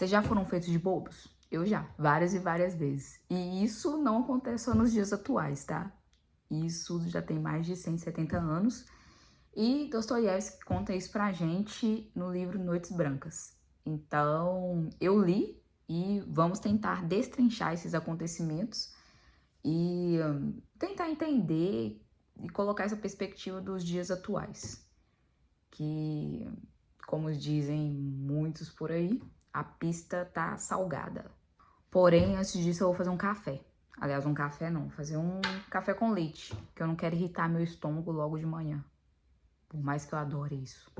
Vocês já foram feitos de bobos? Eu já, várias e várias vezes. E isso não acontece só nos dias atuais, tá? Isso já tem mais de 170 anos. E Dostoiévski conta isso pra gente no livro Noites Brancas. Então, eu li e vamos tentar destrinchar esses acontecimentos e tentar entender e colocar essa perspectiva dos dias atuais. Que, como dizem muitos por aí, a pista tá salgada. Porém, antes disso eu vou fazer um café. Aliás, um café não, fazer um café com leite, que eu não quero irritar meu estômago logo de manhã. Por mais que eu adore isso.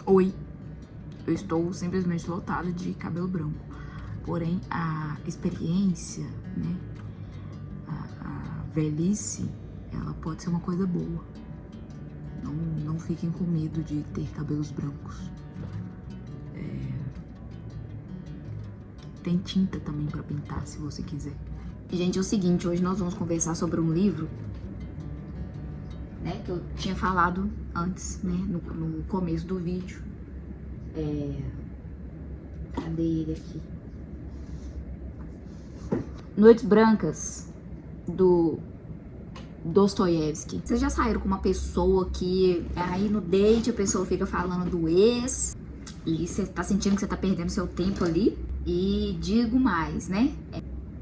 Oi, eu estou simplesmente lotada de cabelo branco. Porém, a experiência, né, a velhice, ela pode ser uma coisa boa. Não fiquem com medo de ter cabelos brancos. Tem tinta também pra pintar, se você quiser. Gente, é o seguinte, hoje nós vamos conversar sobre um livro, né, que eu tinha falado antes, né, no começo do vídeo. Cadê ele aqui? Noites Brancas, do Dostoiévski. Vocês já saíram com uma pessoa que aí no date a pessoa fica falando do ex e você tá sentindo que você tá perdendo seu tempo ali? E digo mais, né?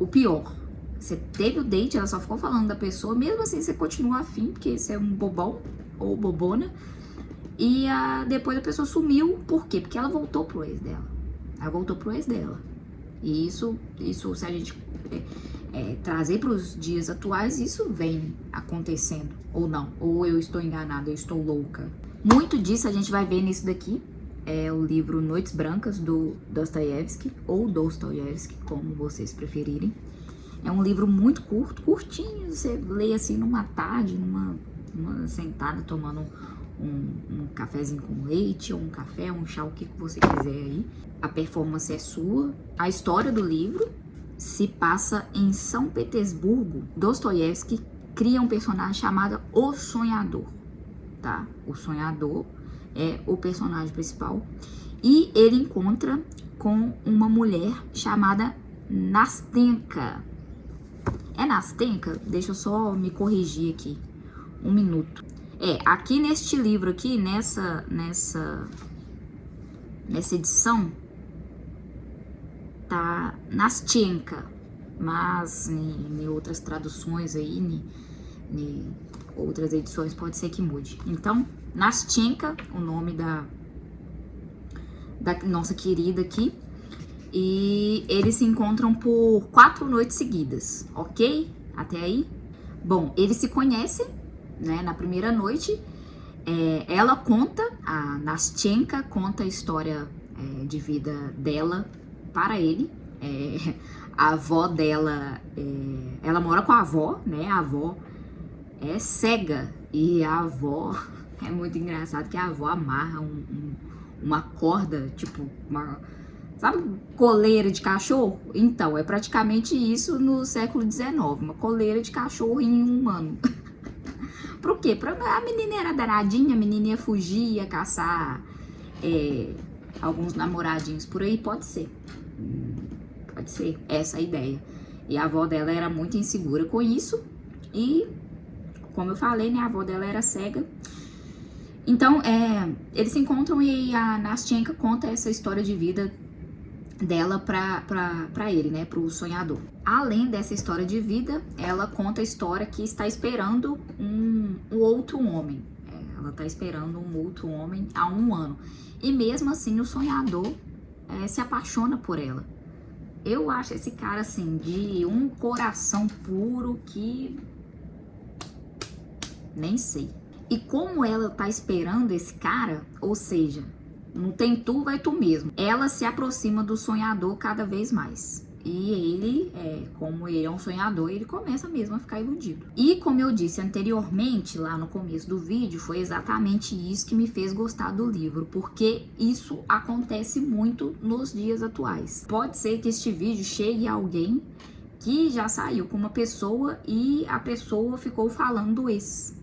O pior, você teve o date, ela só ficou falando da pessoa, mesmo assim você continua afim, porque você é um bobão ou bobona. E depois a pessoa sumiu, por quê? Porque ela voltou pro ex dela. Ela voltou pro ex dela. E isso se a gente trazer para os dias atuais, isso vem acontecendo, ou não. Ou eu estou enganada, eu estou louca. Muito disso a gente vai ver nisso daqui. É o livro Noites Brancas, do Dostoiévski, ou Dostoiévski, como vocês preferirem. É um livro muito curto, curtinho, você lê assim numa tarde, numa sentada, tomando um cafezinho com leite, ou um café, um chá, o que você quiser aí. A performance é sua. A história do livro se passa em São Petersburgo. Dostoiévski cria um personagem chamado O Sonhador, tá? O Sonhador é o personagem principal. E ele encontra com uma mulher chamada Nastenka. É Nastenka? Deixa eu só me corrigir aqui. Um minuto. Aqui neste livro aqui, nessa edição, tá Nastenka, mas em outras traduções aí, em outras edições pode ser que mude. Então, Nastenka, o nome da nossa querida aqui, e eles se encontram por 4 noites seguidas, ok? Até aí? Bom, eles se conhecem, né, na primeira noite. Ela conta, a Nastenka conta a história de vida dela para ele. A avó dela, ela mora com a avó, né? A avó é cega e a avó é muito engraçado que a avó amarra uma corda, tipo sabe, coleira de cachorro? Então, é praticamente isso no século XIX, uma coleira de cachorro em um humano. Por quê? A menina era danadinha, a menina ia fugir, ia caçar alguns namoradinhos por aí, pode ser. Pode ser essa a ideia. E a avó dela era muito insegura com isso. E, como eu falei, né, a avó dela era cega. Então, eles se encontram e a Nastenka conta essa história de vida dela pra ele, né, pro sonhador. Além dessa história de vida, ela conta a história que está esperando um outro homem. Ela tá esperando um outro homem há 1 ano. E mesmo assim o sonhador se apaixona por ela. Eu acho esse cara assim, de um coração puro que... nem sei. E como ela tá esperando esse cara, ou seja, não tem tu, vai tu mesmo. Ela se aproxima do sonhador cada vez mais. E ele, como ele é um sonhador, ele começa mesmo a ficar iludido. E como eu disse anteriormente, lá no começo do vídeo, foi exatamente isso que me fez gostar do livro. Porque isso acontece muito nos dias atuais. Pode ser que este vídeo chegue a alguém que já saiu com uma pessoa e a pessoa ficou falando do ex.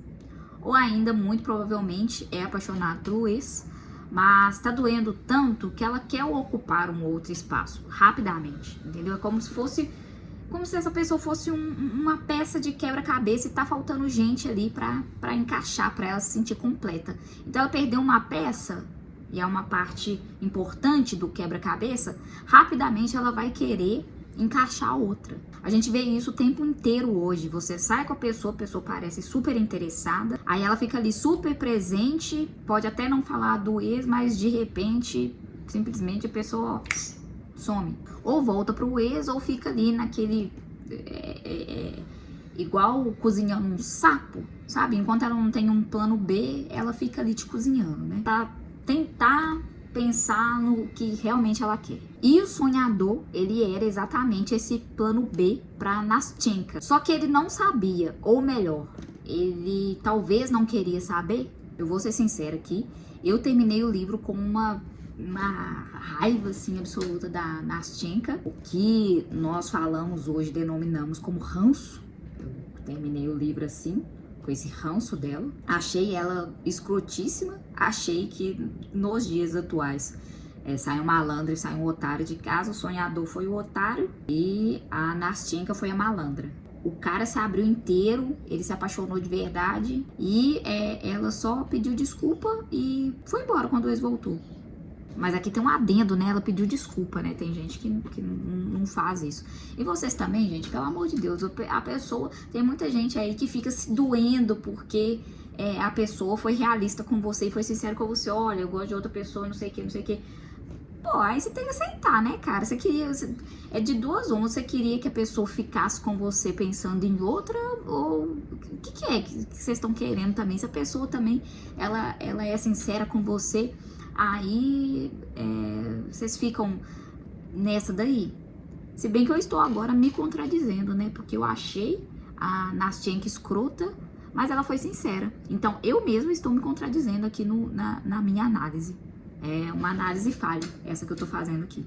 Ou ainda, muito provavelmente, é apaixonado pelo ex, mas tá doendo tanto que ela quer ocupar um outro espaço, rapidamente, entendeu? É como se essa pessoa fosse uma peça de quebra-cabeça e tá faltando gente ali pra encaixar, pra ela se sentir completa. Então ela perdeu uma peça, e é uma parte importante do quebra-cabeça, rapidamente ela vai querer encaixar outra. A gente vê isso o tempo inteiro hoje. Você sai com a pessoa parece super interessada, aí ela fica ali super presente, pode até não falar do ex, mas de repente, simplesmente a pessoa some. Ou volta pro ex, ou fica ali naquele... igual cozinhando um sapo, sabe? Enquanto ela não tem um plano B, ela fica ali te cozinhando, né? Pra tentar pensar no que realmente ela quer. E o sonhador, ele era exatamente esse plano B para Nastyenka. Só que ele não sabia, ou melhor, ele talvez não queria saber. Eu vou ser sincera aqui, eu terminei o livro com uma raiva assim absoluta da Nastyenka, o que nós falamos hoje, denominamos como ranço. Eu terminei o livro assim, com esse ranço dela. Achei ela escrotíssima. Achei que nos dias atuais sai um malandro e sai um otário de casa. O sonhador foi o otário e a Nastyenka foi a malandra. O cara se abriu inteiro, ele se apaixonou de verdade e ela só pediu desculpa e foi embora quando o ex voltou. Mas aqui tem um adendo, né? Ela pediu desculpa, né? Tem gente que não faz isso. E vocês também, gente, pelo amor de Deus, a pessoa... Tem muita gente aí que fica se doendo porque a pessoa foi realista com você e foi sincera com você. Olha, eu gosto de outra pessoa, não sei o que, não sei o que. Pô, aí você tem que aceitar, né, cara? Você queria... É de duas uma. Você queria que a pessoa ficasse com você pensando em outra? Ou o que é que vocês estão querendo também? Se a pessoa também, ela é sincera com você... Aí vocês ficam nessa daí. Se bem que eu estou agora me contradizendo, né? Porque eu achei a Nastyenka escrota, mas ela foi sincera. Então eu mesma estou me contradizendo aqui na minha análise. É uma análise falha, essa que eu tô fazendo aqui.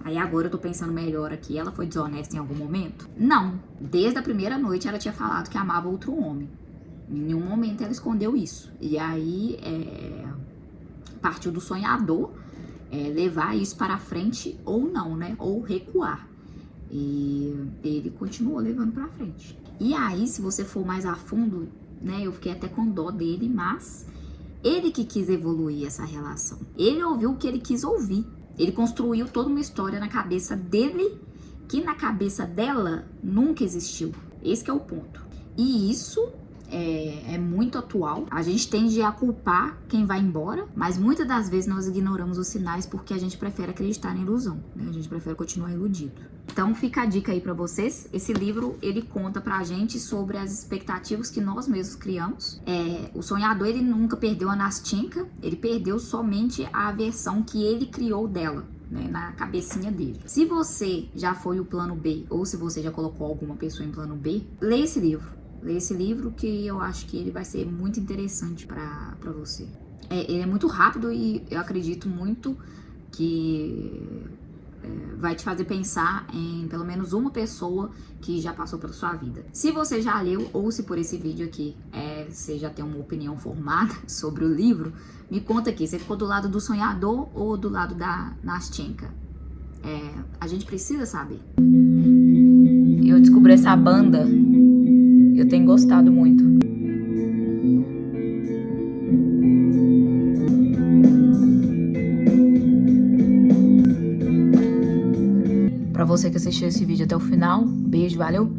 Aí agora eu tô pensando melhor aqui. Ela foi desonesta em algum momento? Não. Desde a primeira noite ela tinha falado que amava outro homem. Em nenhum momento ela escondeu isso. E aí partiu do sonhador levar isso para frente ou não, né? Ou recuar. E ele continuou levando para frente. E aí, se você for mais a fundo, né? Eu fiquei até com dó dele, mas ele que quis evoluir essa relação. Ele ouviu o que ele quis ouvir. Ele construiu toda uma história na cabeça dele que na cabeça dela nunca existiu. Esse que é o ponto. E isso é muito atual. A gente tende a culpar quem vai embora, mas muitas das vezes nós ignoramos os sinais porque a gente prefere acreditar na ilusão, né? A gente prefere continuar iludido. Então fica a dica aí pra vocês. Esse livro, ele conta pra gente sobre as expectativas que nós mesmos criamos. O sonhador, ele nunca perdeu a Nastyenka, ele perdeu somente a versão que ele criou dela, né, na cabecinha dele. Se você já foi o plano B, ou se você já colocou alguma pessoa em plano B, lê esse livro. Lê esse livro que eu acho que ele vai ser muito interessante pra você. Ele é muito rápido e eu acredito muito que vai te fazer pensar em pelo menos uma pessoa que já passou pela sua vida. Se você já leu ou se por esse vídeo aqui você já tem uma opinião formada sobre o livro, me conta aqui. Você ficou do lado do sonhador ou do lado da Nastyenka? A gente precisa saber. Eu descobri essa banda. Eu tenho gostado muito. você que assistiu esse vídeo até o final. Beijo, valeu!